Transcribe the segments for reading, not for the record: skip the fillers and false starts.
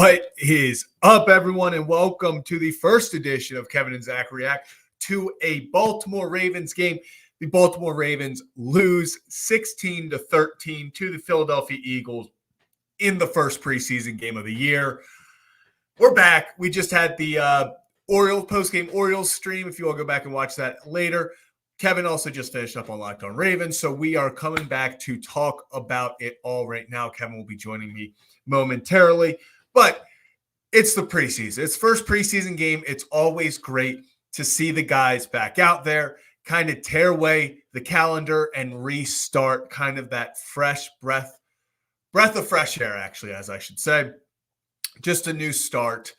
What is up, everyone, and welcome to the first edition of Kevin and Zach React to a Baltimore Ravens game. The Baltimore Ravens lose 16-13 to the Philadelphia Eagles in the first preseason game of the year. We're back. We just had the post-game Orioles stream. If you all go back and watch that later. Kevin also just finished up on Locked On Ravens, so we are coming back to talk about it all right now. Kevin will be joining me momentarily. But it's the preseason. It's first preseason game. It's always great to see the guys back out there, kind of tear away the calendar and restart kind of that fresh breath of fresh air, actually, as I should say. Just a new start.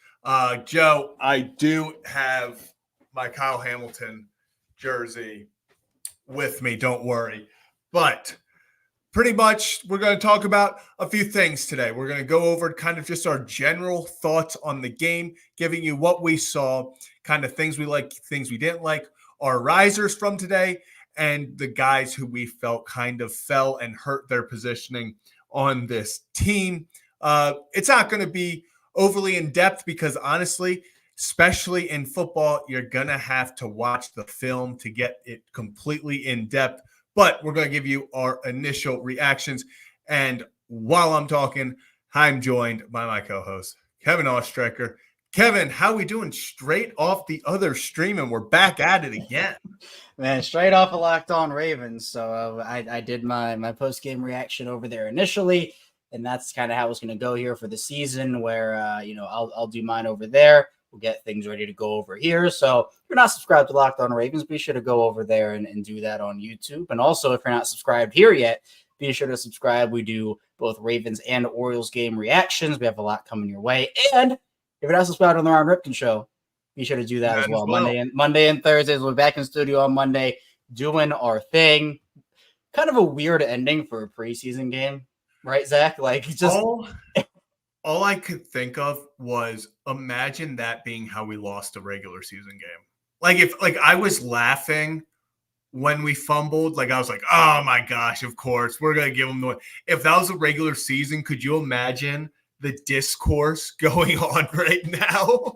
Joe, I do have my Kyle Hamilton jersey with me. Don't worry. But pretty much, we're going to talk about a few things today. We're going to go over kind of just our general thoughts on the game, giving you what we saw, kind of things we like, things we didn't like, our risers from today, and the guys who we felt kind of fell and hurt their positioning on this team. It's not going to be overly in-depth because, honestly, especially in football, you're going to have to watch the film to get it completely in-depth. But we're going to give you our initial reactions. And while I'm talking, I'm joined by my co-host, Kevin Ostrecker. Kevin, how we doing straight off the other stream? And we're back at it again. Man, straight off of Locked On Ravens. So I did my post-game reaction over there initially. And that's kind of how it's going to go here for the season where, I'll do mine over there. We'll get things ready to go over here. So if you're not subscribed to Locked On Ravens, be sure to go over there and do that on YouTube. And also, if you're not subscribed here yet, be sure to subscribe. We do both Ravens and Orioles game reactions. We have a lot coming your way. And if you're not subscribed on the Ron Ripken Show, be sure to do that as well. Monday and Thursdays. We're back in studio on Monday doing our thing. Kind of a weird ending for a preseason game, right, Zach? Like, just... All I could think of was imagine that being how we lost a regular season game. If I was laughing when we fumbled, I was like, oh my gosh, of course, we're going to give them the win. If that was a regular season, could you imagine the discourse going on right now?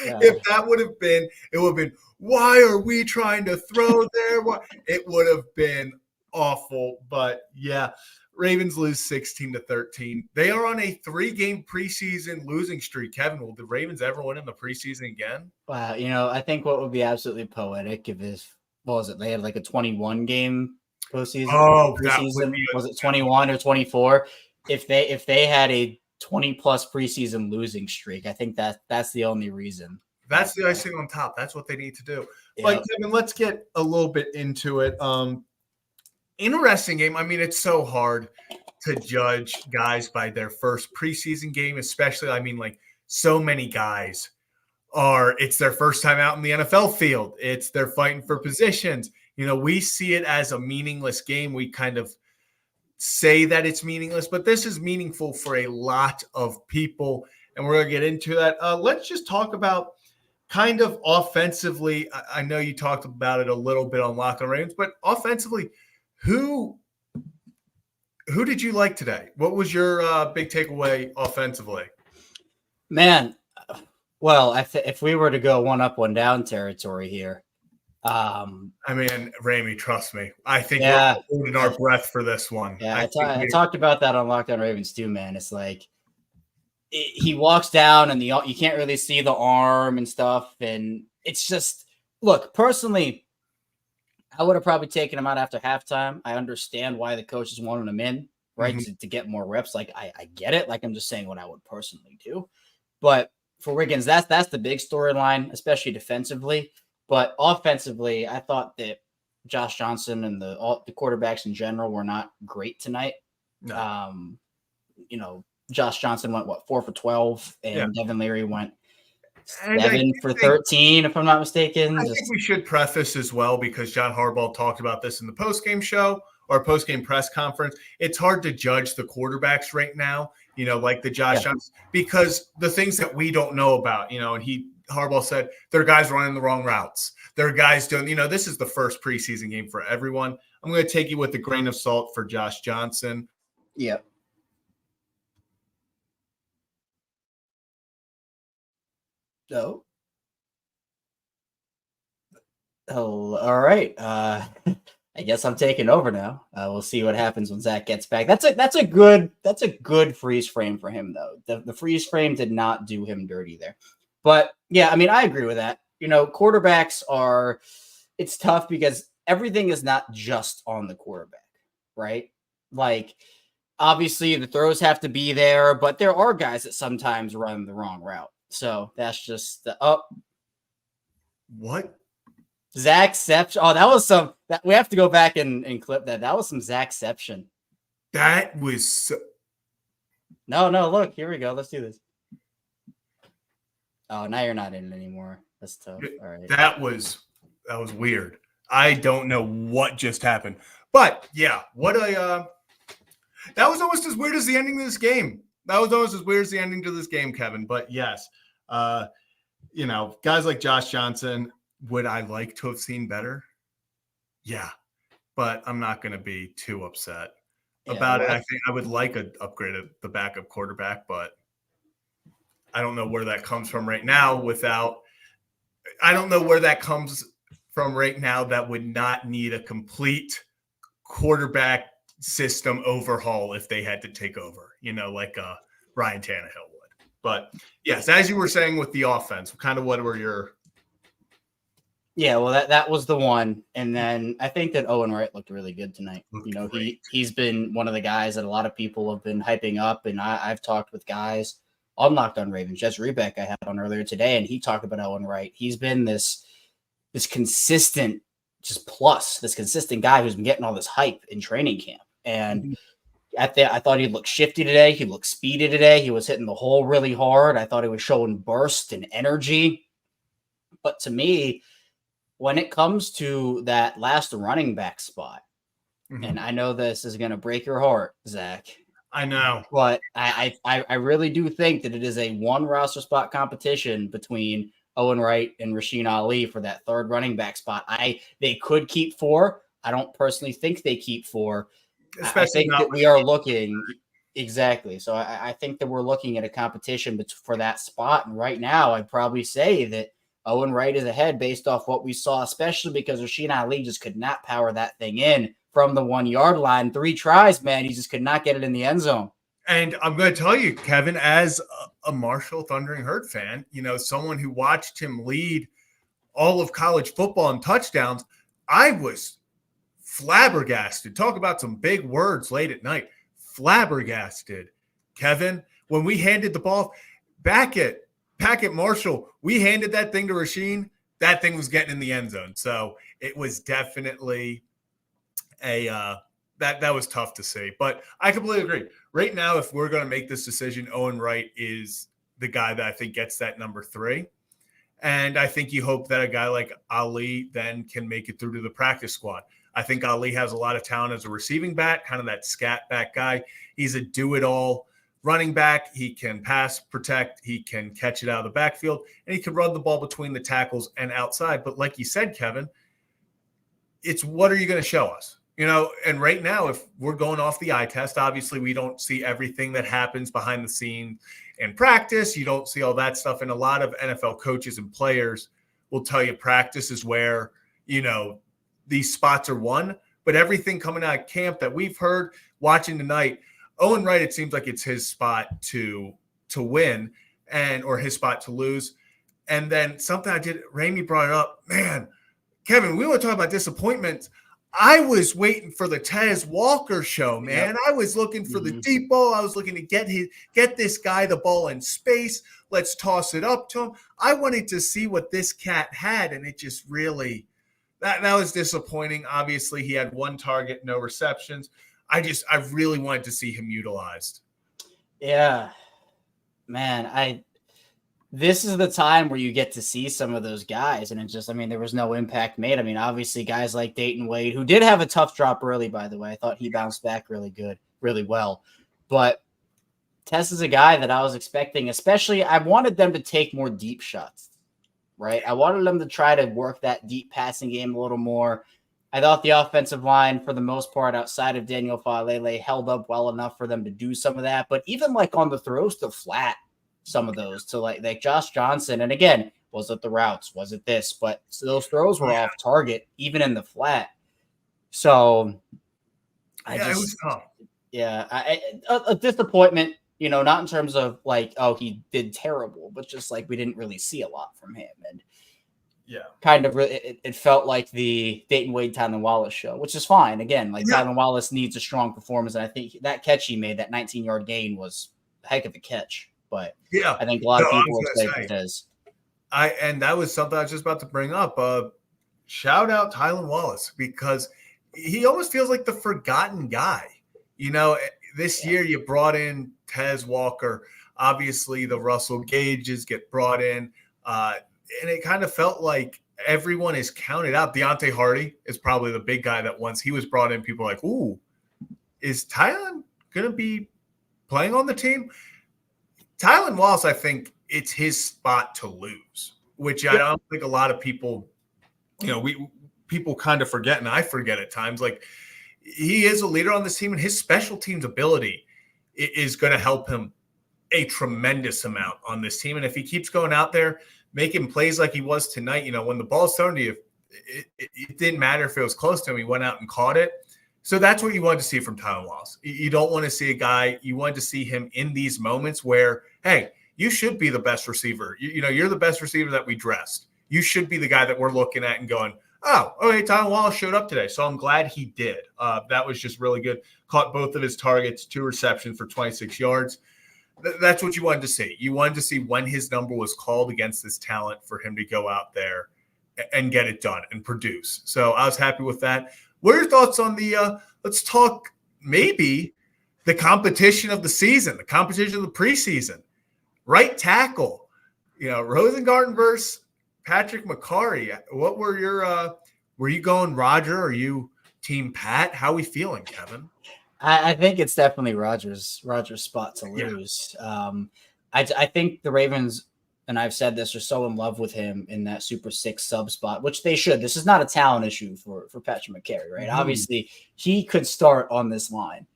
Yeah. If that would have been, it would have been, why are we trying to throw there? It would have been awful. But yeah. Ravens lose 16-13. They are on a 3-game preseason losing streak. Kevin, will the Ravens ever win in the preseason again? Wow, I think what would be absolutely poetic if they had like a 21-game postseason. Oh, preseason. Was it 21 or 24? If they had a 20-plus preseason losing streak, I think that's the only reason. That's the icing on top. That's what they need to do. Yep. But Kevin, let's get a little bit into it. Interesting game. I mean, it's so hard to judge guys by their first preseason game, especially, so many guys it's their first time out in the NFL field. They're fighting for positions. We see it as a meaningless game. We kind of say that it's meaningless, but this is meaningful for a lot of people, and we're going to get into that. Let's just talk about kind of offensively. I know you talked about it a little bit on Locked On Ravens, but offensively, Who did you like today? What was your big takeaway offensively? Man, well, if we were to go one up, one down territory here. Ramey, trust me. I think we're holding our breath for this one. Yeah, I talked about that on Locked On Ravens too, man. It's like he walks down and you can't really see the arm and stuff. And it's just, look, personally, I would have probably taken him out after halftime. I understand why the coaches wanted him in, right, mm-hmm. to get more reps. I get it. I'm just saying what I would personally do. But for Wiggins, that's the big storyline, especially defensively. But offensively, I thought that Josh Johnson and the quarterbacks in general were not great tonight. No. Josh Johnson went, 4 for 12, and Devin Leary went 7 for 13, if I'm not mistaken. I think we should preface as well, because John Harbaugh talked about this in the postgame show or postgame press conference. It's hard to judge the quarterbacks right now, like the Josh Johnson, because the things that we don't know about, and Harbaugh said there are guys running the wrong routes. There are guys doing, this is the first preseason game for everyone. I'm going to take you with a grain of salt for Josh Johnson. Yep. Oh. Oh, all right. I guess I'm taking over now. We'll see what happens when Zach gets back. That's a good freeze frame for him though. The freeze frame did not do him dirty there. But yeah, I mean, I agree with that. Quarterbacks it's tough because everything is not just on the quarterback, right? Like obviously the throws have to be there, but there are guys that sometimes run the wrong route. So that's just What? Zachception. Oh, that was some. We have to go back and clip that. That was some Zachception. That was No. Look, here we go. Let's do this. Oh, now you're not in it anymore. That's tough. All right. That was weird. I don't know what just happened, but yeah, that was almost as weird as the ending of this game. That was almost as weird as the ending to this game, Kevin. But yes, guys like Josh Johnson. Would I like to have seen better? Yeah, but I'm not going to be too upset about it. I think I would like an upgrade of the backup quarterback, but I don't know where that comes from right now I don't know where that comes from right now that would not need a complete quarterback system overhaul if they had to take over, like Ryan Tannehill would. But yes, as you were saying with the offense, kind of what were your – Yeah, well, that was the one. And then I think that Owen Wright looked really good tonight. He's been one of the guys that a lot of people have been hyping up. And I've talked with guys on Locked On Ravens. Jess Rebeck I had on earlier today, and he talked about Owen Wright. He's been this consistent this consistent guy who's been getting all this hype in training camp. And I thought he looked shifty today. He looked speedy today. He was hitting the hole really hard. I thought he was showing burst and energy. But to me, when it comes to that last running back spot, and I know this is going to break your heart, Zach. I know. But I really do think that it is a one roster spot competition between Owen Wright and Rasheen Ali for that third running back spot. They could keep 4. I don't personally think they keep 4. Especially I think that we are looking – exactly. So I think that we're looking at a competition for that spot. And right now, I'd probably say that Owen Wright is ahead based off what we saw, especially because Rasheen Ali just could not power that thing in from the 1-yard line. 3 tries, man. He just could not get it in the end zone. And I'm going to tell you, Kevin, as a Marshall Thundering Herd fan, someone who watched him lead all of college football in touchdowns, I was flabbergasted. Talk about some big words late at night. Flabbergasted. Kevin, when we handed the ball back at Marshall, we handed that thing to Rasheen. That thing was getting in the end zone. So it was definitely that was tough to see. But I completely agree. Right now, if we're going to make this decision, Owen Wright is the guy that I think gets that number 3. And I think you hope that a guy like Ali then can make it through to the practice squad. I think Ali has a lot of talent as a receiving back, kind of that scat back guy. He's a do-it-all running back. He can pass, protect, he can catch it out of the backfield, and he can run the ball between the tackles and outside. But like you said, Kevin, it's what are you going to show us? And right now, if we're going off the eye test, obviously we don't see everything that happens behind the scenes in practice. You don't see all that stuff. And a lot of NFL coaches and players will tell you practice is where, these spots are won. But everything coming out of camp that we've heard, watching tonight, Owen Wright, it seems like it's his spot to win or his spot to lose. And then something Ramey brought it up, man, Kevin, we want to talk about disappointments. I was waiting for the Tez Walker show, man. Yep. I was looking for the deep ball. I was looking to get this guy the ball in space. Let's toss it up to him. I wanted to see what this cat had, and it just really that was disappointing. Obviously, he had 1 target, no receptions. I really wanted to see him utilized. Yeah, man. This is the time where you get to see some of those guys, and there was no impact made. Obviously guys like Dayton Wade, who did have a tough drop early, by the way. I thought he bounced back really well. But Tess is a guy that I was expecting, especially I wanted them to take more deep shots, right? I wanted them to try to work that deep passing game a little more. I thought the offensive line, for the most part, outside of Daniel Falele, held up well enough for them to do some of that. But even like on the throws to flat, some of those to like Josh Johnson. And again, was it the routes? Was it this? But those throws were off target, even in the flat. So it was tough. A disappointment, not in terms of like, oh, he did terrible, but just like we didn't really see a lot from him. And kind of it felt like the Dayton Wade Tylan Wallace show, which is fine. Again, like Tylan Wallace needs a strong performance. And I think that catch he made, that 19-yard gain, was a heck of a catch. But I think a lot of people are saying it is. And that was something I was just about to bring up. Shout out Tylan Wallace, because he almost feels like the forgotten guy. This year you brought in Tez Walker. Obviously, the Russell Gages get brought in. And it kind of felt like everyone is counted out. Deontay Hardy is probably the big guy that once he was brought in, people were like, ooh, is Tylan going to be playing on the team? Tylan Wallace, I think it's his spot to lose, which I don't think a lot of people, people kind of forget, and I forget at times. Like, he is a leader on this team, and his special teams ability is going to help him a tremendous amount on this team. And if he keeps going out there, making plays like he was tonight, when the ball's thrown to you, it didn't matter if it was close to him. He went out and caught it. So that's what you wanted to see from Tylan Wallace. You don't want to see a guy. You want to see him in these moments where, hey, you should be the best receiver. You're the best receiver that we dressed. You should be the guy that we're looking at and going, oh, okay, Tylan Wallace showed up today. So I'm glad he did. That was just really good. Caught both of his targets, 2 receptions for 26 yards. That's what you wanted to see. You wanted to see when his number was called against this talent for him to go out there and get it done and produce. So I was happy with that. What are your thoughts on the let's talk maybe the competition of the season, the competition of the preseason, right tackle, Rosengarten versus Patrick McCarry. What were your were you going Roger? Are you team Pat? How are we feeling, Kevin? I think it's definitely Roger's spot to lose. I think the Ravens, and I've said this, are so in love with him in that Super 6 sub spot, which they should. This is not a talent issue for Patrick McCarry, right? Mm-hmm. Obviously, he could start on this line,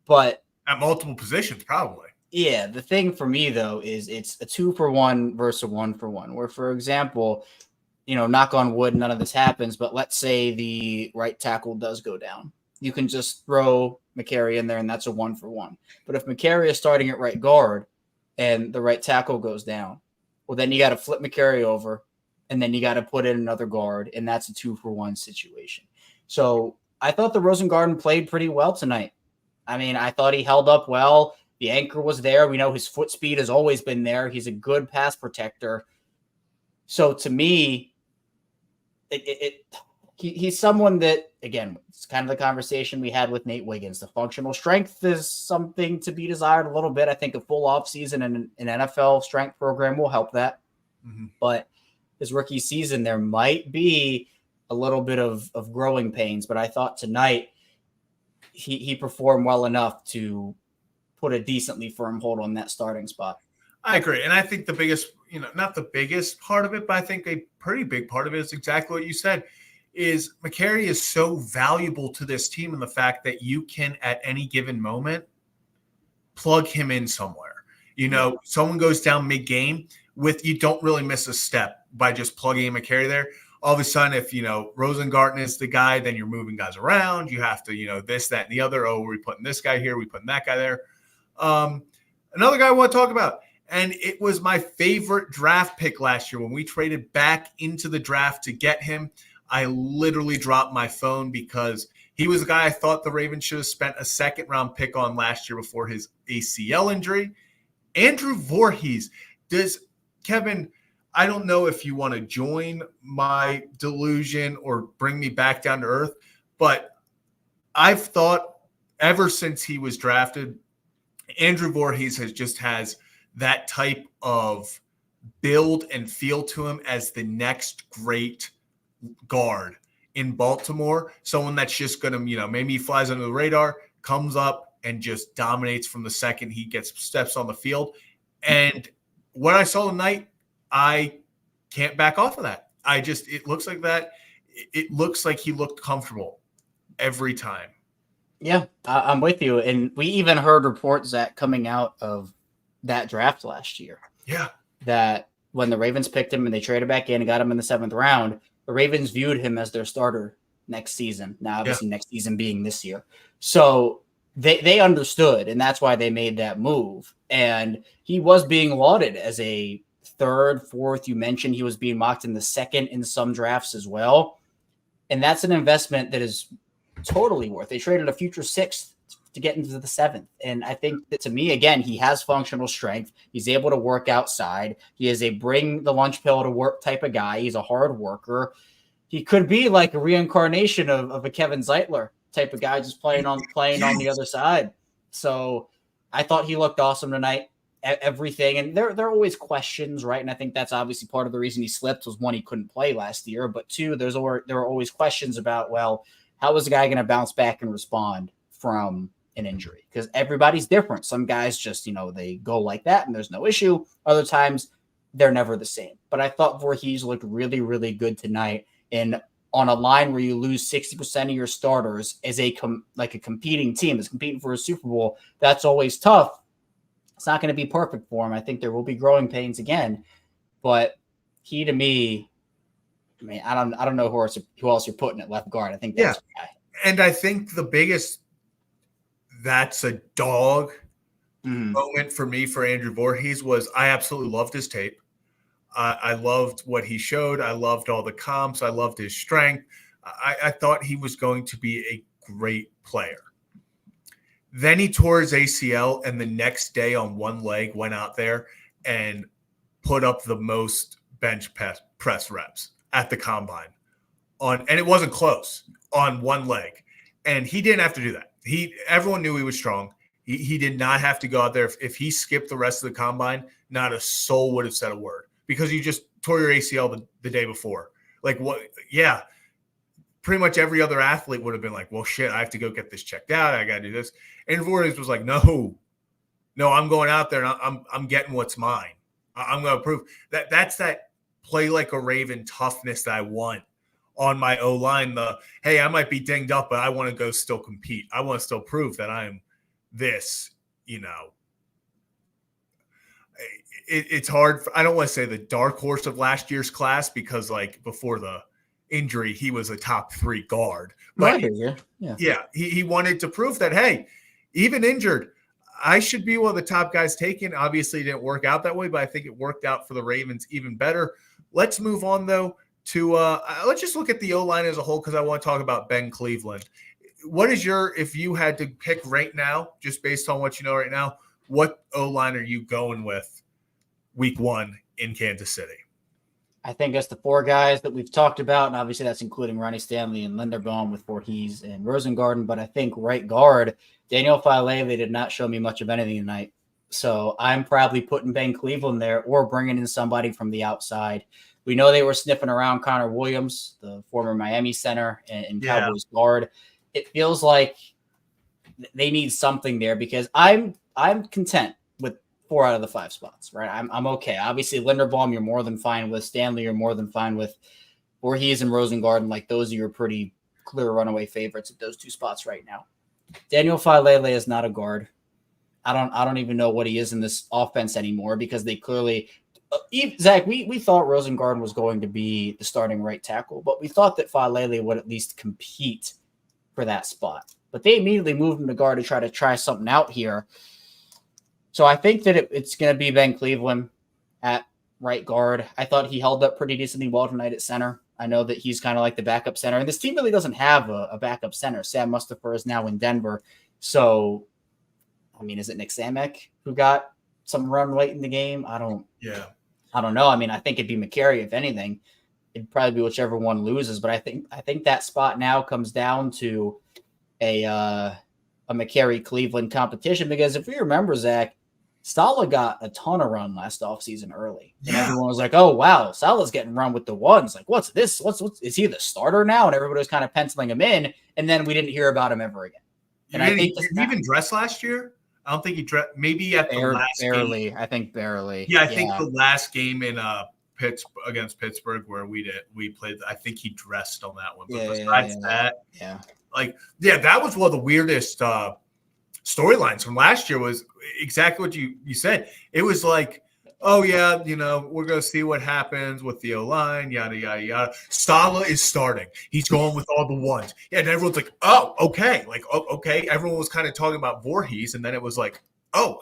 but at multiple positions, probably. Yeah, the thing for me, though, is it's a 2-for-1 versus a 1-for-1, where, for example, knock on wood, none of this happens, but let's say the right tackle does go down. You can just throw McCarry in there, and that's a 1-for-1. But if McCarry is starting at right guard and the right tackle goes down, well, then you got to flip McCarry over, and then you got to put in another guard, and that's a 2-for-1 situation. So I thought the Rosengarten played pretty well tonight. I mean, I thought he held up well. The anchor was there. We know his foot speed has always been there. He's a good pass protector. So to me, he's someone that, again, it's kind of the conversation we had with Nate Wiggins. The functional strength is something to be desired a little bit. I think a full offseason and an NFL strength program will help that. Mm-hmm. But his rookie season, there might be a little bit of growing pains. But I thought tonight he performed well enough to put a decently firm hold on that starting spot. I agree. And I think the biggest, not the biggest part of it, but I think a pretty big part of it is exactly what you said. Is McCarry is so valuable to this team in the fact that you can at any given moment plug him in somewhere. Someone goes down mid-game you don't really miss a step by just plugging in McCarry there. All of a sudden, if, Rosengarten is the guy, then you're moving guys around. You have to, this, that, and the other. Oh, we're putting this guy here. We're putting that guy there. Another guy I want to talk about, and it was my favorite draft pick last year when we traded back into the draft to get him. I literally dropped my phone because he was the guy I thought the Ravens should have spent a second-round pick on last year before his ACL injury. Andrew Voorhees. Kevin, I don't know if you want to join my delusion or bring me back down to earth, but I've thought ever since he was drafted, Andrew Voorhees has that type of build and feel to him as the next great guard in Baltimore, someone that's just going to, maybe he flies under the radar, comes up and just dominates from the second he steps on the field. And what I saw tonight, I can't back off of that. It looks like that. It looks like he looked comfortable every time. Yeah, I'm with you. And we even heard reports that coming out of that draft last year. Yeah. that when the Ravens picked him and they traded back in and got him in the 7th round, the Ravens viewed him as their starter next season. Now, obviously, next season being this year. So they understood, and that's why they made that move. And he was being lauded as a 3rd, 4th. You mentioned he was being mocked in the 2nd in some drafts as well. And that's an investment that is totally worth. They traded a future 6th to get into the 7th. And I think that, to me, again, he has functional strength. He's able to work outside. He is a bring the lunch pill to work type of guy. He's a hard worker. He could be like a reincarnation of a Kevin Zeitler type of guy, just playing on the other side. So I thought he looked awesome tonight. Everything. And there are always questions, right? And I think that's obviously part of the reason he slipped was, 1, he couldn't play last year, but 2, there are always questions about, well, how is the guy going to bounce back and respond from an injury? Because everybody's different. Some guys just, they go like that and there's no issue. Other times they're never the same. But I thought Voorhees looked really, really good tonight. And on a line where you lose 60% of your starters as a competing team that's competing for a Super Bowl, that's always tough. It's not going to be perfect for him. I think there will be growing pains again, but he, to me, I mean, I don't know who else you're putting at left guard. I think that's the guy. And I think the biggest that's a dog moment for me for Andrew Voorhees was I absolutely loved his tape. I loved what he showed. I loved all the comps. I loved his strength. I thought he was going to be a great player. Then he tore his ACL, and the next day on one leg went out there and put up the most bench press reps at the combine and it wasn't close, on one leg. And he didn't have to do that. Everyone knew he was strong. He did not have to go out there. If he skipped the rest of the combine, not a soul would have said a word because you just tore your ACL the day before. Like, what? Yeah. Pretty much every other athlete would have been like, well, shit, I have to go get this checked out. I got to do this. And Voorhees was like, no, I'm going out there and I'm getting what's mine. I'm going to prove that's that play like a Raven toughness that I want on my O-line. Hey, I might be dinged up, but I want to go still compete. I want to still prove that I am this, It's hard. I don't want to say the dark horse of last year's class because, like, before the injury, he was a top 3 guard. But he wanted to prove that, hey, even injured, I should be one of the top guys taken. Obviously, it didn't work out that way, but I think it worked out for the Ravens even better. Let's move on, though, to let's just look at the O-line as a whole because I want to talk about Ben Cleveland. What is if you had to pick right now, just based on what you know right now, what O-line are you going with week 1 in Kansas City? I think it's the 4 guys that we've talked about, and obviously that's including Ronnie Stanley and Linderbaum with Voorhees and Rosengarten. But I think right guard, Daniel Faalele did not show me much of anything tonight. So I'm probably putting Ben Cleveland there or bringing in somebody from the outside. We know they were sniffing around Connor Williams, the former Miami center and Cowboys guard. It feels like they need something there because I'm content with 4 out of the 5 spots, right? I'm okay. Obviously, Linderbaum, you're more than fine with. Stanley, you're more than fine with. Voorhees and Rosengarten, like, those are your pretty clear runaway favorites at those 2 spots right now. Daniel Faalele is not a guard. I don't even know what he is in this offense anymore because they clearly Zach, we thought Rosengarten was going to be the starting right tackle, but we thought that Faalele would at least compete for that spot. But they immediately moved him to guard to try something out here. So I think that it's going to be Ben Cleveland at right guard. I thought he held up pretty decently well tonight at center. I know that he's kind of like the backup center. And this team really doesn't have a backup center. Sam Mustipher is now in Denver. So, I mean, is it Nick Samek who got some run late in the game? I don't know. I mean, I think it'd be McCary, if anything. It'd probably be whichever one loses. But I think that spot now comes down to a McCary Cleveland competition. Because if you remember, Zach, Saleh got a ton of run last offseason early. And everyone was like, oh, wow, Saleh's getting run with the ones. Like, what's this? Is he the starter now? And everybody was kind of penciling him in. And then we didn't hear about him ever again. And did he even dress last year? I don't think he dressed. Maybe at the last barely. game. I think barely. Yeah, I think the last game in against Pittsburgh where we played. I think he dressed on that one. But besides that, that was one of the weirdest storylines from last year. Was exactly what you said. It was like oh yeah, we're gonna see what happens with the O-line, yada yada yada. Saleh is starting. He's going with all the ones. Yeah, and everyone's like, oh, okay. Like, oh, okay. Everyone was kind of talking about Voorhees, and then it was like, oh,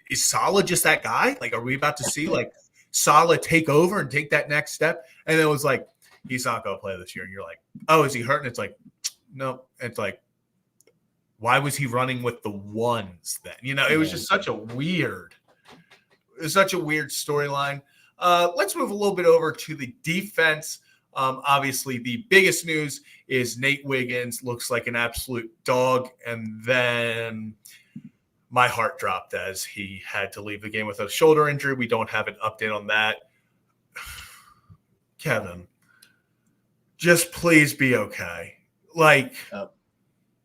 is Saleh just that guy? Like, are we about to see like Saleh take over and take that next step? And it was like, he's not gonna play this year. And you're like, oh, is he hurt? And it's like, no. It's like, why was he running with the ones then? It was just such a weird storyline. Let's move a little bit over to the defense. Obviously, the biggest news is Nate Wiggins looks like an absolute dog. And then my heart dropped as he had to leave the game with a shoulder injury. We don't have an update on that. Kevin, just please be okay. Like,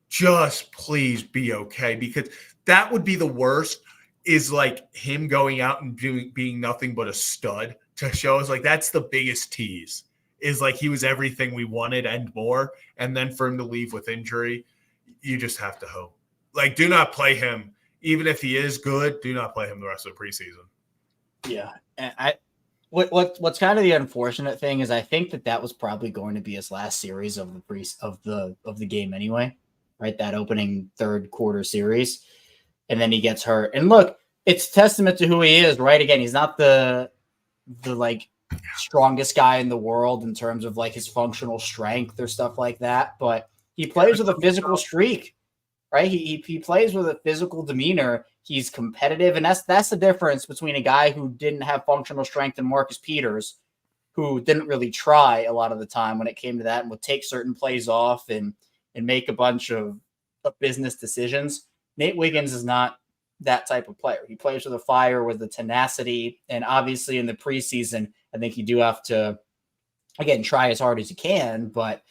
just please be okay, because that would be the worst, is like him going out and being nothing but a stud to show us. Like, that's the biggest tease, is like he was everything we wanted and more. And then for him to leave with injury, you just have to hope. Like, do not play him. Even if he is good, do not play him the rest of the preseason. Yeah. And what's kind of the unfortunate thing is I think that was probably going to be his last series of the game anyway, right? That opening third quarter series. And then he gets hurt. And look, it's testament to who he is, right? Again, he's not the like strongest guy in the world in terms of like his functional strength or stuff like that, but he plays with a physical streak, right? He plays with a physical demeanor. He's competitive, and that's the difference between a guy who didn't have functional strength and Marcus Peters, who didn't really try a lot of the time when it came to that and would take certain plays off and make a bunch of business decisions. Nate Wiggins is not that type of player. He plays with a fire, with the tenacity, and obviously in the preseason, I think you do have to, again, try as hard as you can, but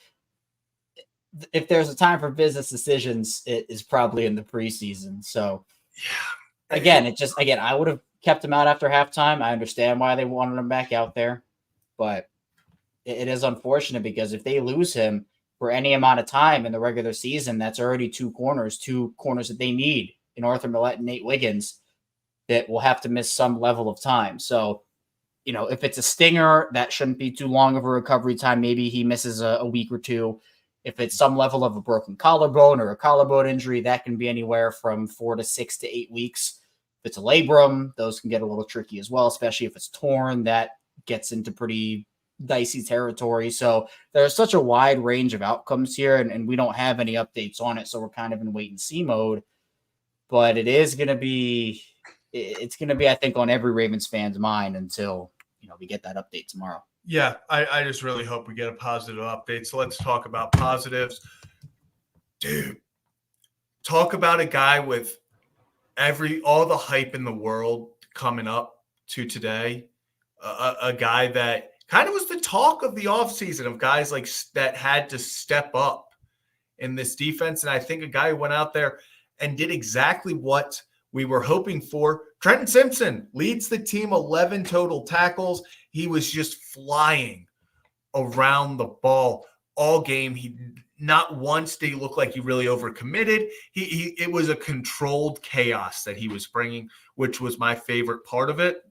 if there's a time for business decisions, it is probably in the preseason. So again, I would have kept him out after halftime. I understand why they wanted him back out there, but it is unfortunate because if they lose him for any amount of time in the regular season, that's already two corners that they need in Arthur Millette and Nate Wiggins that will have to miss some level of time. So, if it's a stinger, that shouldn't be too long of a recovery time. Maybe he misses a week or two. If it's some level of a broken collarbone or a collarbone injury, that can be anywhere from 4 to 6 to 8 weeks. If it's a labrum, those can get a little tricky as well, especially if it's torn. That gets into pretty dicey territory. So there's such a wide range of outcomes here, and we don't have any updates on it. So we're kind of in wait and see mode. But it's going to be, I think, on every Ravens fan's mind until, we get that update tomorrow. Yeah, I just really hope we get a positive update. So let's talk about positives. Dude, talk about a guy with all the hype in the world coming up to today. A guy that kind of was the talk of the offseason of guys like that had to step up in this defense. And I think a guy who went out there and did exactly what we were hoping for. Trenton Simpson leads the team, 11 total tackles. He was just flying around the ball all game. He not once did he look like he really overcommitted. It was a controlled chaos that he was bringing, which was my favorite part of it.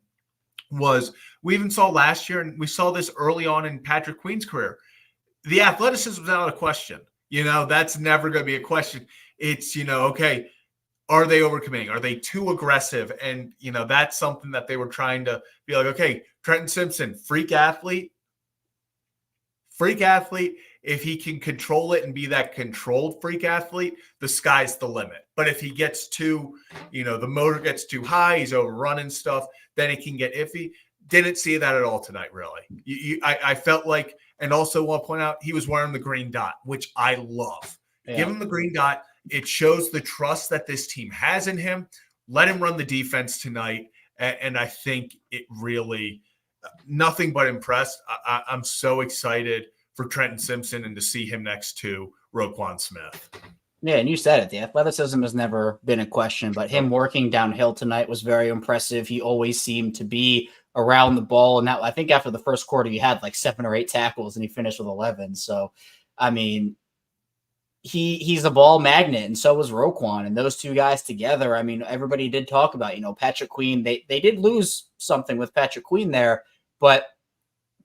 We even saw last year, and we saw this early on in Patrick Queen's career. The athleticism is not a question. That's never going to be a question. It's, okay, are they overcommitting? Are they too aggressive? And, that's something that they were trying to be like, okay, Trenton Simpson, freak athlete. If he can control it and be that controlled freak athlete, the sky's the limit. But if he gets too, the motor gets too high, he's overrunning stuff, then it can get iffy. Didn't see that at all tonight, really. I felt like, and also want to point out, he was wearing the green dot, which I love. Yeah. Give him the green dot. It shows the trust that this team has in him. Let him run the defense tonight. And I think it really, nothing but impressed. I'm so excited for Trenton Simpson and to see him next to Roquan Smith. Yeah, and you said it. The athleticism has never been a question, but him working downhill tonight was very impressive. He always seemed to be around the ball. And that, I think after the first quarter, he had like 7 or 8 tackles and he finished with 11. So, I mean, he's a ball magnet, and so was Roquan. And those two guys together, I mean, everybody did talk about, Patrick Queen. They did lose something with Patrick Queen there, but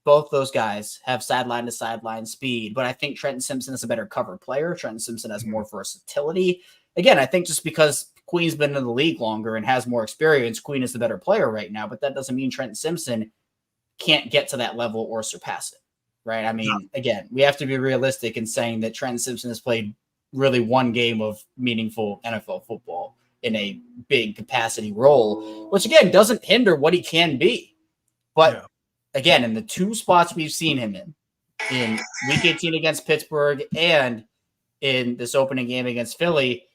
both those guys have sideline to sideline speed. But I think Trenton Simpson is a better cover player. Trenton Simpson has more versatility. Again, I think just because Queen's been in the league longer and has more experience, Queen is the better player right now, but that doesn't mean Trenton Simpson can't get to that level or surpass it. Right. I mean, again, we have to be realistic in saying that Trenton Simpson has played really one game of meaningful NFL football in a big capacity role, which again doesn't hinder what he can be. But again, in the two spots we've seen him in week 18 against Pittsburgh and in this opening game against Philly,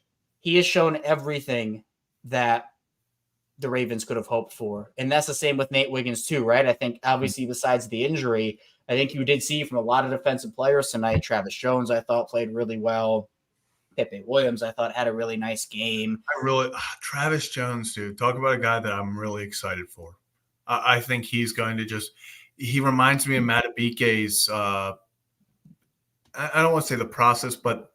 he has shown everything that the Ravens could have hoped for. And that's the same with Nate Wiggins too, right? I think obviously besides the injury, I think you did see from a lot of defensive players tonight. Travis Jones, I thought, played really well. Pepe Williams, I thought, had a really nice game. Travis Jones, dude, talk about a guy that I'm really excited for. I think he's going to he reminds me of Matabike's, I don't want to say the process, but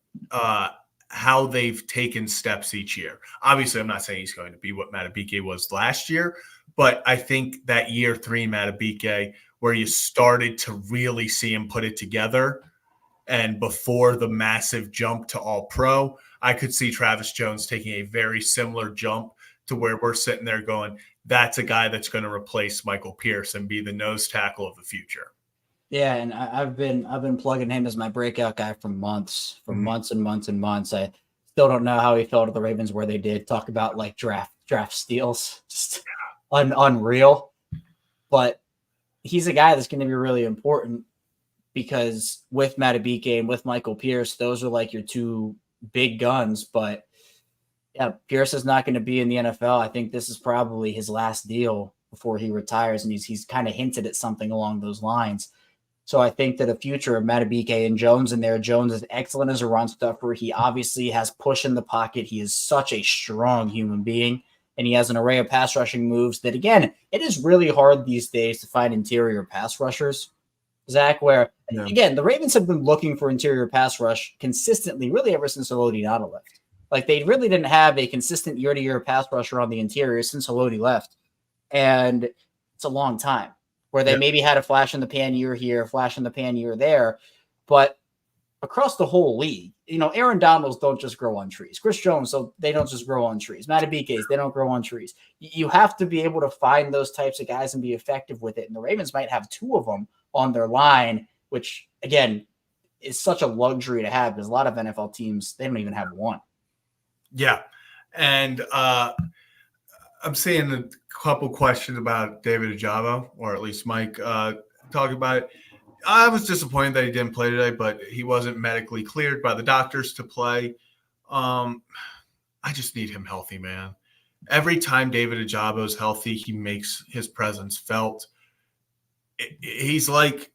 how they've taken steps each year. Obviously, I'm not saying he's going to be what Matabike was last year, but I think that year 3 Matabike, where you started to really see him put it together, and before the massive jump to all pro, I could see Travis Jones taking a very similar jump to where we're sitting there going, that's a guy that's going to replace Michael Pierce and be the nose tackle of the future. Yeah, and I've been plugging him as my breakout guy for months and months and months. I still don't know how he fell to the Ravens where they did. Talk about like draft steals, just unreal. But he's a guy that's going to be really important because with Matabike and with Michael Pierce, those are like your two big guns. But yeah, Pierce is not going to be in the NFL. I think this is probably his last deal before he retires, and he's kind of hinted at something along those lines. So I think that a future of Matabike and Jones in there. Jones is excellent as a run stuffer. He obviously has push in the pocket. He is such a strong human being, and he has an array of pass rushing moves that, again, it is really hard these days to find interior pass rushers, Zach, where, again, the Ravens have been looking for interior pass rush consistently really ever since Elodie Nada left. Like, they really didn't have a consistent year-to-year pass rusher on the interior since Elodie left, and it's a long time. Where they maybe had a flash in the pan year here, flash in the pan year there. But across the whole league, Aaron Donalds don't just grow on trees. Chris Jones, so they don't just grow on trees. Matabike's, they don't grow on trees. You have to be able to find those types of guys and be effective with it. And the Ravens might have 2 of them on their line, which, again, is such a luxury to have because a lot of NFL teams, they don't even have 1. Yeah. And I'm seeing a couple questions about David Ojabo, or at least Mike talking about it. I was disappointed that he didn't play today, but he wasn't medically cleared by the doctors to play. I just need him healthy, man. Every time David Ojabo is healthy, he makes his presence felt. He's like,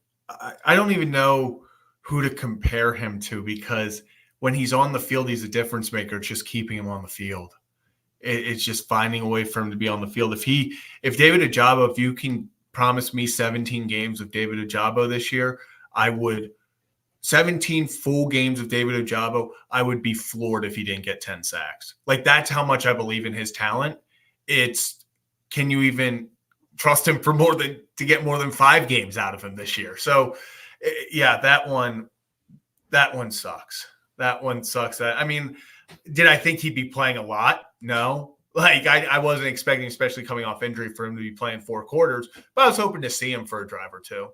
I don't even know who to compare him to, because when he's on the field, he's a difference maker. It's just keeping him on the field. It's just finding a way for him to be on the field. If David Ojabo, if you can promise me 17 games of David Ojabo this year, 17 full games of David Ojabo, I would be floored if he didn't get 10 sacks. Like, that's how much I believe in his talent. Can you even trust him to get more than 5 games out of him this year? So yeah, that one sucks. That one sucks. I mean, did I think he'd be playing a lot? No. Like, I wasn't expecting, especially coming off injury, for him to be playing 4 quarters, but I was hoping to see him for a drive or 2.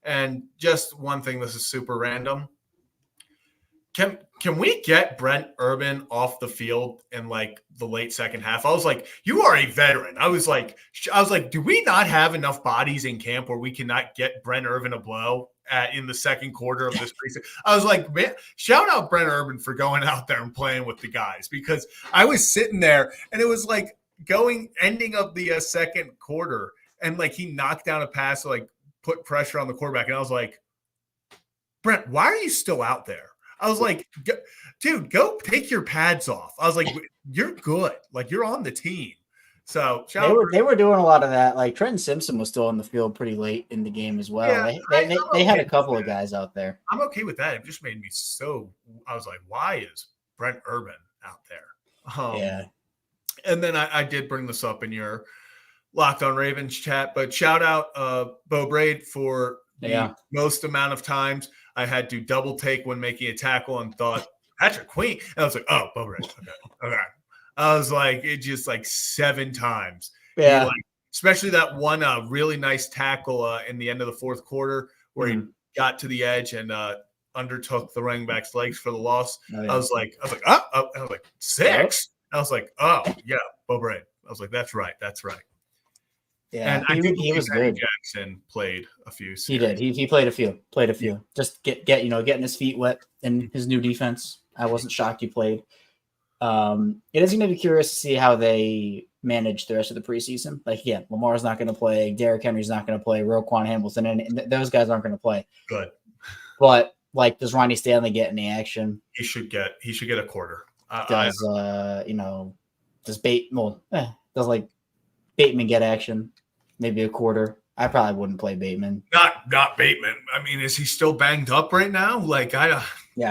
And just one thing, this is super random. Can we get Brent Urban off the field in like the late second half? I was like, you are a veteran. I was like, do we not have enough bodies in camp where we cannot get Brent Urban a blow in the second quarter of this preseason? I was like, man, shout out Brent Urban for going out there and playing with the guys, because I was sitting there and it was like ending of the second quarter, and like he knocked down a pass to like put pressure on the quarterback, and I was like, Brent, why are you still out there? I was like, dude, go take your pads off. I was like, you're good. Like, you're on the team. So they were doing a lot of that. Like Trenton Simpson was still on the field pretty late in the game as well. Yeah, They had a couple of guys out there. I'm okay with that. It just made me so. I was like, why is Brent Urban out there? Yeah. And then I did bring this up in your Locked on Ravens chat, but shout out Bo Braid for the most amount of times I had to double take when making a tackle and thought Patrick Queen. And I was like, oh, Bo Braid. Okay. I was like, it just like 7 times. Yeah. Especially that one really nice tackle in the end of the fourth quarter where he got to the edge and undertook the running back's legs for the loss. Oh, yeah. I was like, I was like 6. I was like, oh yeah, Bo Braid. I was like, that's right. Yeah, and he was good. Jackson played a few. He did. He played a few. Yeah. Just getting his feet wet in his new defense. I wasn't shocked he played. It is going to be curious to see how they manage the rest of the preseason. Like, yeah, Lamar's not going to play. Derrick Henry's not going to play. Roquan Hamilton and those guys aren't going to play. Good. But like, does Ronnie Stanley get any action? He should get a quarter. Does Bateman get action? Maybe a quarter. I probably wouldn't play Bateman. Not Bateman. I mean, is he still banged up right now? Like I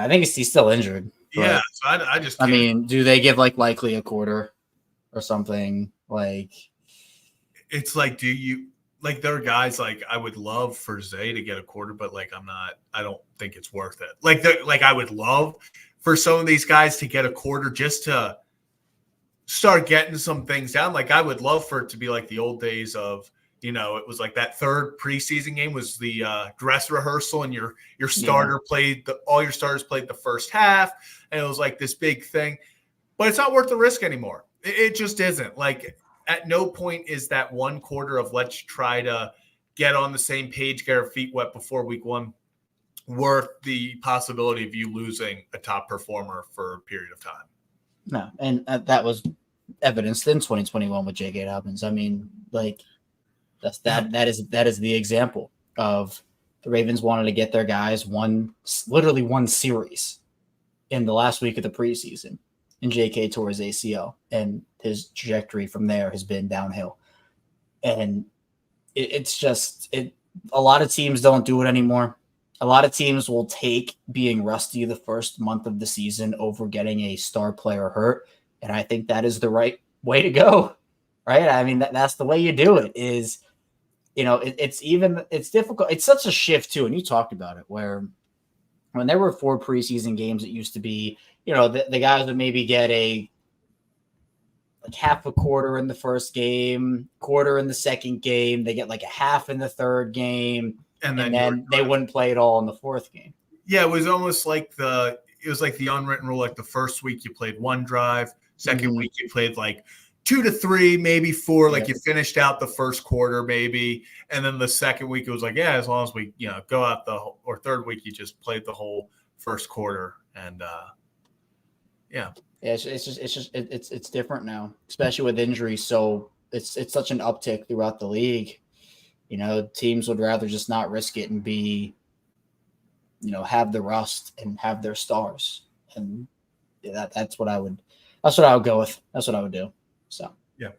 think he's still injured. Yeah, so I just. I mean, do they give likely a quarter or something? Like, it's like, do you there are guys I would love for Zay to get a quarter, but I don't think it's worth it. I would love for some of these guys to get a quarter just to start getting some things down. I would love for it to be like the old days of, it was like that third preseason game was the dress rehearsal and your starter all your starters played the first half. And it was like this big thing, but it's not worth the risk anymore. It just isn't. At no point is that one quarter of let's try to get on the same page, get our feet wet before week 1 worth the possibility of you losing a top performer for a period of time. No, and that was evidenced in 2021 with J.K. Dobbins. I mean, that is the example of the Ravens wanted to get their guys literally one series in the last week of the preseason, and J.K. tore his ACL, and his trajectory from there has been downhill. And it's just a lot of teams don't do it anymore. A lot of teams will take being rusty the first month of the season over getting a star player hurt. And I think that is the right way to go, right? I mean, that's the way you do it is, it's difficult. It's such a shift too. And you talked about it where when there were 4 preseason games, it used to be, the guys would maybe get half a quarter in the first game, quarter in the second game. They get a half in the third game. And then they wouldn't play at all in the fourth game. Yeah, it was almost like the unwritten rule. The first week you played 1 drive, second week you played 2 to 3, maybe 4. You finished out the first quarter maybe, and then the second week it was as long as we go out or third week you just played the whole first quarter and yeah. It's different now, especially with injuries. So it's such an uptick throughout the league. Teams would rather just not risk it and be, have the rust and have their stars. And that's what I would go with. That's what I would do. So, yeah.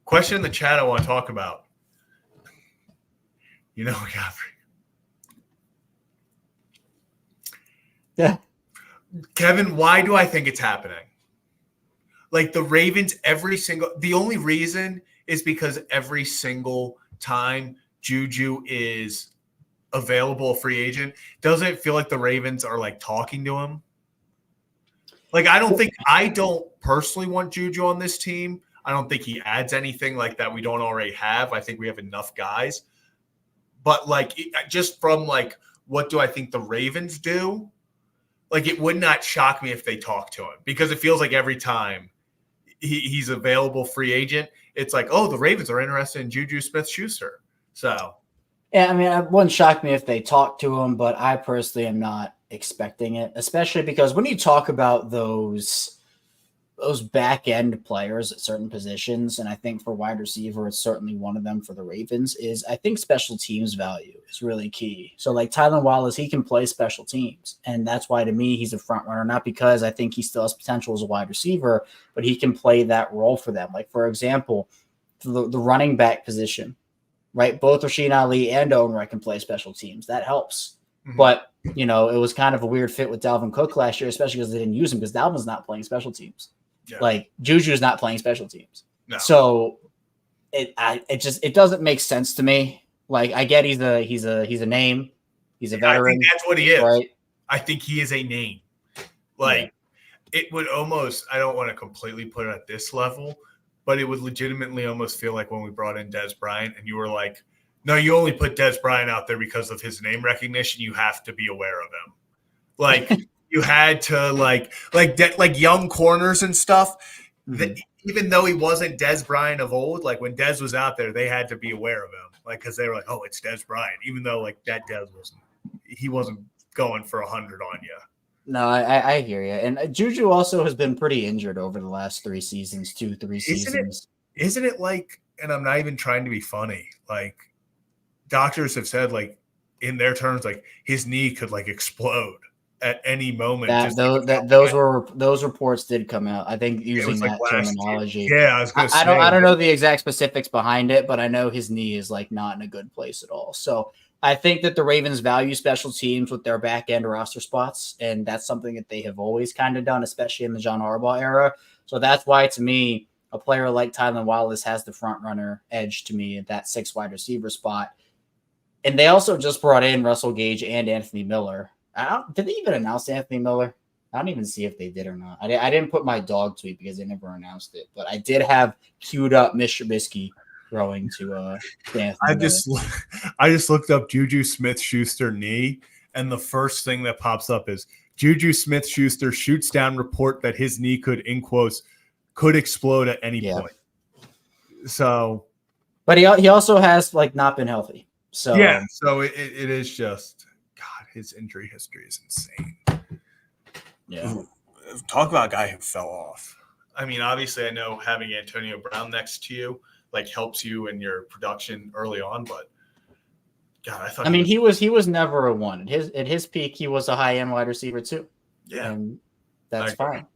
Question in the chat I want to talk about. Godfrey. Yeah. Kevin, why do I think it's happening? The Ravens, the only reason is because every single time Juju is available, free agent, doesn't it feel like the Ravens are talking to him? I don't personally want Juju on this team. I don't think he adds anything that we don't already have. I think we have enough guys. But just from what do I think the Ravens do? It would not shock me if they talk to him because it feels like every time he's available free agent, it's the Ravens are interested in Juju Smith-Schuster. So, yeah, I mean, it wouldn't shock me if they talk to him, but I personally am not expecting it, especially because when you talk about those those back end players at certain positions, and I think for wide receiver, it's certainly one of them for the Ravens, is I think special teams value is really key. So like Tylan Wallace, he can play special teams. And that's why to me, he's a front runner, not because I think he still has potential as a wide receiver, but he can play that role for them. Like for example, the running back position, right? Both Rasheen Ali and Owen can play special teams. That helps. Mm-hmm. But, you know, it was kind of a weird fit with Dalvin Cook last year, especially because they didn't use him because Dalvin's not playing special teams. Yeah. Like Juju's not playing special teams. No. So it doesn't make sense to me. Like I get he's a name. He's a veteran. I think that's what he is. Right? I think he is a name. Like it would almost, I don't want to completely put it at this level, but it would legitimately almost feel like when we brought in Dez Bryant and you were like, no, you only put Dez Bryant out there because of his name recognition. You have to be aware of him. Like you had to like young corners and stuff. Mm-hmm. Even though he wasn't Dez Bryant of old, like when Dez was out there, they had to be aware of him. Like because they were like, oh, it's Dez Bryant, even though like that Dez wasn't going for 100 on you. No, I hear you. And Juju also has been pretty injured over the last 3 seasons, 2-3 seasons. Isn't it like? And I'm not even trying to be funny. Like doctors have said, like in their terms, like his knee could like explode at any moment. Those reports did come out. I think using that terminology. Yeah, I was going to say. I don't know the exact specifics behind it, but I know his knee is like not in a good place at all. So I think that the Ravens value special teams with their back end roster spots, and that's something that they have always kind of done, especially in the John Harbaugh era. So that's why, to me, a player like Tylan Wallace has the front runner edge to me at that 6 wide receiver spot. And they also just brought in Russell Gage and Anthony Miller. Did they even announce Anthony Miller? I don't even see if they did or not. I didn't put my dog tweet because they never announced it, but I did have queued up Mitch Trubisky throwing to Anthony Miller. I just looked up Juju Smith-Schuster knee, and the first thing that pops up is Juju Smith-Schuster shoots down report that his knee could, in quotes, could explode at any point. So, but he also has like not been healthy. So yeah, so it is just God. His injury history is insane. Yeah, talk about a guy who fell off. I mean, obviously, I know having Antonio Brown next to you like helps you in your production early on, but God, I thought. I mean, he was never a one. At his peak, he was a high end wide receiver too. Yeah, and that's fine.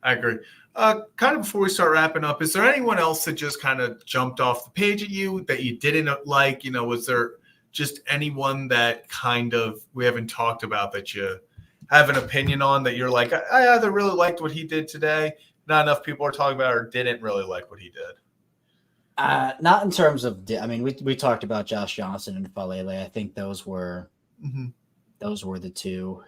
I agree. Kind of before we start wrapping up, is there anyone else that just kind of jumped off the page at you that you didn't like? You know, was there just anyone that kind of we haven't talked about that you have an opinion on that you're like, I either really liked what he did today, not enough people are talking about, or didn't really like what he did? Not in terms of, I mean, we talked about Josh Johnson and Falele. I think those were the two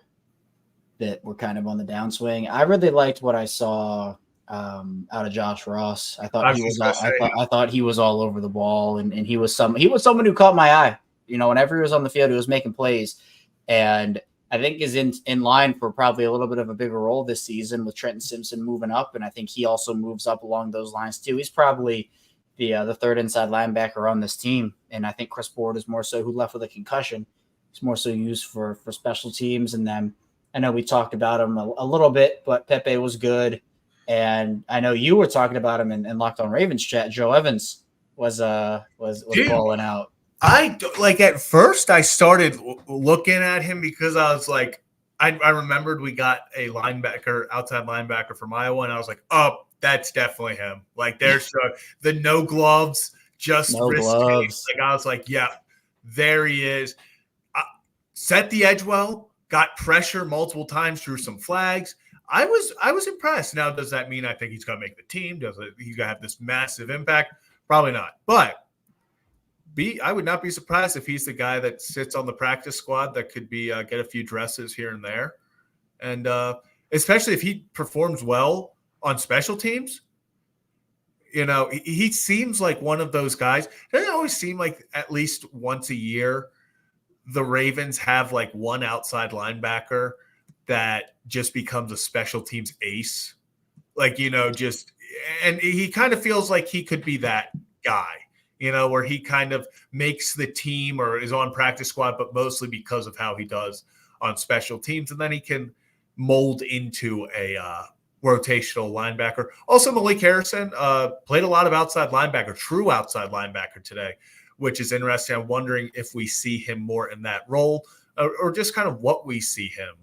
that were kind of on the downswing. I really liked what I saw out of Josh Ross. I thought he was all over the ball, and he was someone who caught my eye. You know, whenever he was on the field, he was making plays, and I think is in line for probably a little bit of a bigger role this season with Trenton Simpson moving up, and I think he also moves up along those lines too. He's probably the third inside linebacker on this team, and I think Chris Board is more so who left with a concussion. He's more so used for special teams, and then I know we talked about him a little bit, but Pepe was good. And I know you were talking about him in Locked On Ravens chat. Joe Evans was balling out. I like at first I started looking at him because I was like, I remembered we got a outside linebacker from Iowa, and I was like, oh, that's definitely him. Like there's the no gloves, just no wrist gloves. Like I was like, yeah, there he is. Set the edge well, got pressure multiple times, threw some flags. I was impressed. Now, does that mean I think he's going to make the team? He's going to have this massive impact? Probably not. But I would not be surprised if he's the guy that sits on the practice squad that could be get a few dresses here and there. And especially if he performs well on special teams, you know, he seems like one of those guys. Doesn't it always seem like at least once a year the Ravens have like one outside linebacker that just becomes a special teams ace. Like, you know, and he kind of feels like he could be that guy, you know, where he kind of makes the team or is on practice squad, but mostly because of how he does on special teams. And then he can mold into a rotational linebacker. Also, Malik Harrison played a lot of outside linebacker, true outside linebacker today, which is interesting. I'm wondering if we see him more in that role or just kind of what we see him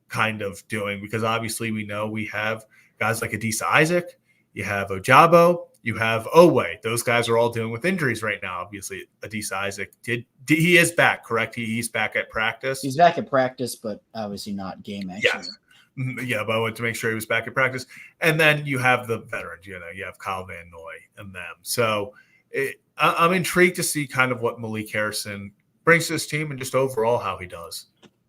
kind of doing, because obviously we know we have guys like Adisa Isaac, you have Ojabo, you have Owe. Those guys are all dealing with injuries right now. Obviously, Adisa Isaac he is back, correct? He's back at practice. He's back at practice, but obviously not game action. Yes. Yeah, but I wanted to make sure he was back at practice. And then you have the veterans, you have Kyle Van Noy and them. So I'm intrigued to see kind of what Malik Harrison brings to this team and just overall how he does.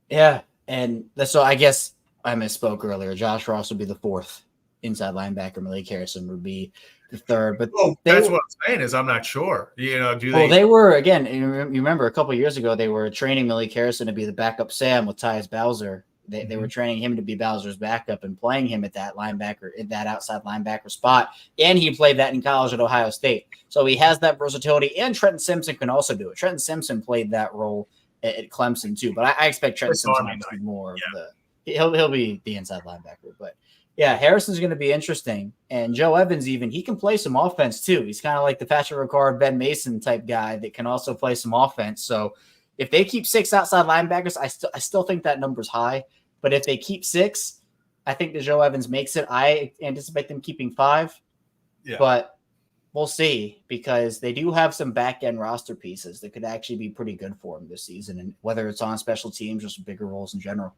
Yeah, and so I guess I misspoke earlier. Josh Ross would be the fourth inside linebacker. Malik Harrison would be the third. But that's what I'm saying is I'm not sure. They were, again, you remember a couple of years ago, they were training Malik Harrison to be the backup Sam with Tyus Bowser. They were training him to be Bowser's backup and playing him at that linebacker, in that outside linebacker spot. And he played that in college at Ohio State. So he has that versatility. And Trenton Simpson can also do it. Trenton Simpson played that role at Clemson too. But I expect Trenton Simpson to be more of he'll be the inside linebacker. But yeah, Harrison's going to be interesting. And Joe Evans, he can play some offense too. He's kind of like the Patrick Ricard, Ben Mason type guy that can also play some offense. So if they keep 6 outside linebackers, I still think that number's high. But if they keep 6, I think that Joe Evans makes it. I anticipate them keeping 5. Yeah. But we'll see, because they do have some back-end roster pieces that could actually be pretty good for them this season, and whether it's on special teams or some bigger roles in general.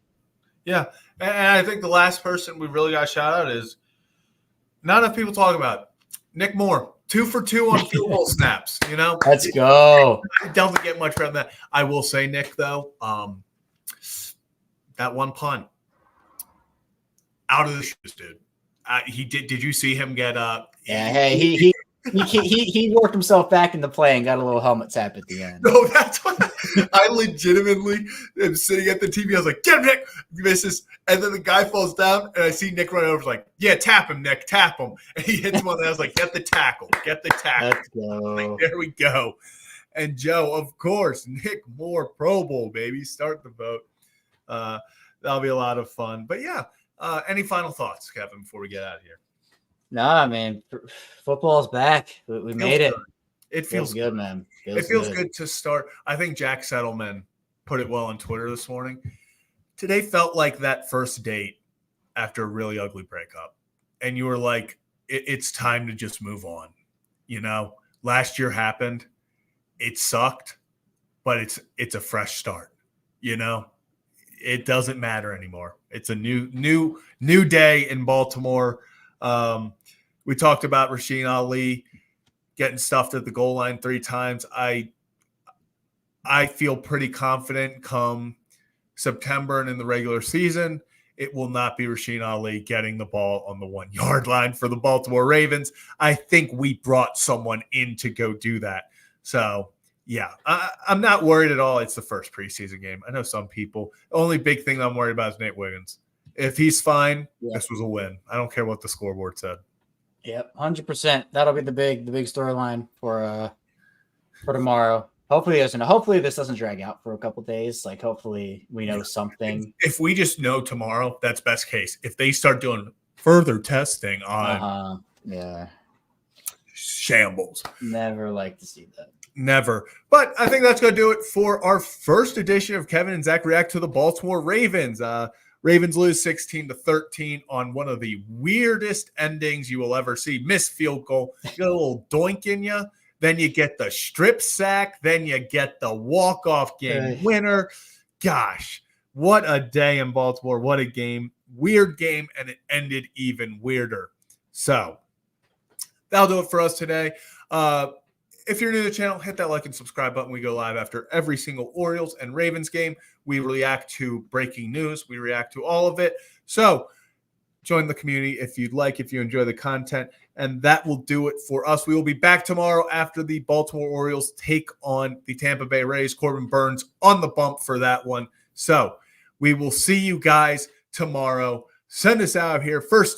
Yeah, and I think the last person we really got to shout out is not enough people talk about Nick Moore. 2 for 2 on field goal snaps, Let's go. It doesn't get much better than that. I will say, Nick, though, that one punt, out of the shoes, dude. He did. Did you see him get up? Yeah. Hey, he worked himself back into play and got a little helmet tap at the end. No, that's what I legitimately am sitting at the TV. I was like, "Get him, Nick!" He misses, and then the guy falls down, and I see Nick run over. Like, "Yeah, tap him, Nick, tap him." And he hits him on the head. I was like, "Get the tackle, get the tackle." Let's go. Like, there we go. And Joe, of course, Nick Moore, Pro Bowl, baby, start the vote. That'll be a lot of fun. But yeah, any final thoughts, Kevin, before we get out of here? Nah, man, football's back. We made it. It feels good, man. It feels good to start. I think Jack Settleman put it well on Twitter this morning. Today felt like that first date after a really ugly breakup. And you were like, it's time to just move on. Last year happened. It sucked, but it's a fresh start. It doesn't matter anymore. It's a new day in Baltimore. We talked about Rasheen Ali getting stuffed at the goal line 3 times. I feel pretty confident come September and in the regular season, it will not be Rasheen Ali getting the ball on the 1-yard line for the Baltimore Ravens. I think we brought someone in to go do that. So, yeah, I'm not worried at all. It's the first preseason game. I know some people. The only big thing I'm worried about is Nate Wiggins. If he's fine, This was a win. I don't care what the scoreboard said. Yep, 100%. That'll be the big storyline for tomorrow. Hopefully this doesn't drag out for a couple days. Like, hopefully we know something. If we just know tomorrow, that's best case. If they start doing further testing on shambles. Never like to see that. Never. But I think that's going to do it for our first edition of Kevin and Zach React to the Baltimore Ravens. Ravens lose 16-13 on one of the weirdest endings you will ever see. Missed field goal. You get a little doink in you. Then you get the strip sack. Then you get the walk-off game winner. Gosh, what a day in Baltimore. What a game. Weird game, and it ended even weirder. So that'll do it for us today. If you're new to the channel, hit that like and subscribe button. We go live after every single Orioles and Ravens game. We react to breaking news. We react to all of it. So join the community if you'd like, if you enjoy the content. And that will do it for us. We will be back tomorrow after the Baltimore Orioles take on the Tampa Bay Rays. Corbin Burns on the bump for that one. So we will see you guys tomorrow. Send us out of here. First